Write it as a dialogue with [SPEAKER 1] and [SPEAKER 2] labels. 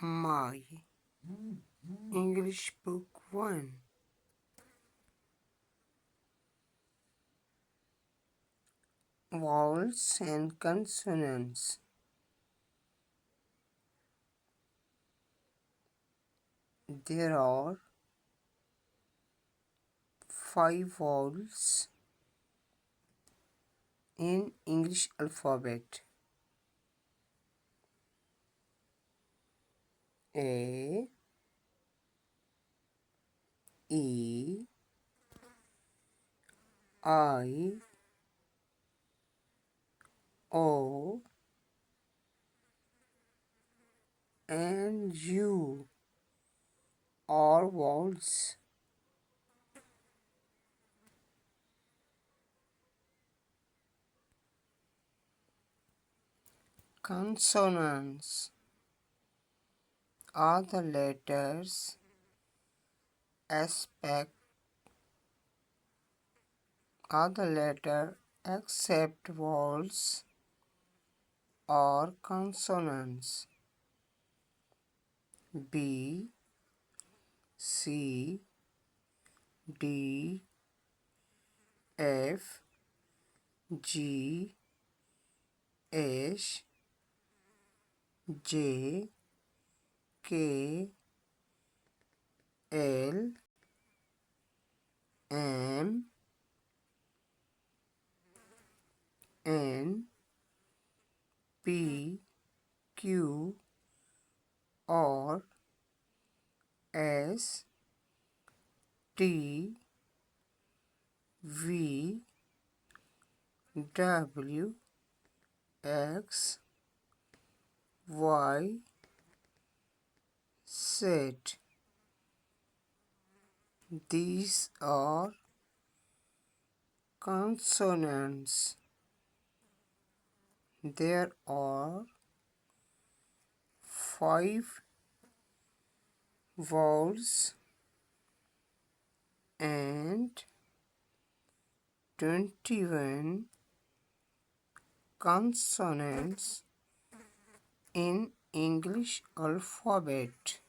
[SPEAKER 1] My English Book 1. Vowels and Consonants. There are 5 vowels in English alphabet. A, E, I, O, and U are vowels. Consonants are the letters except vowels or consonants. B, C, D, F, G, H, J, K, L, M, N, P, Q, R, S, T, V, W, X, Y, Z. These are consonants. There are 5 vowels and 21 consonants in English alphabet.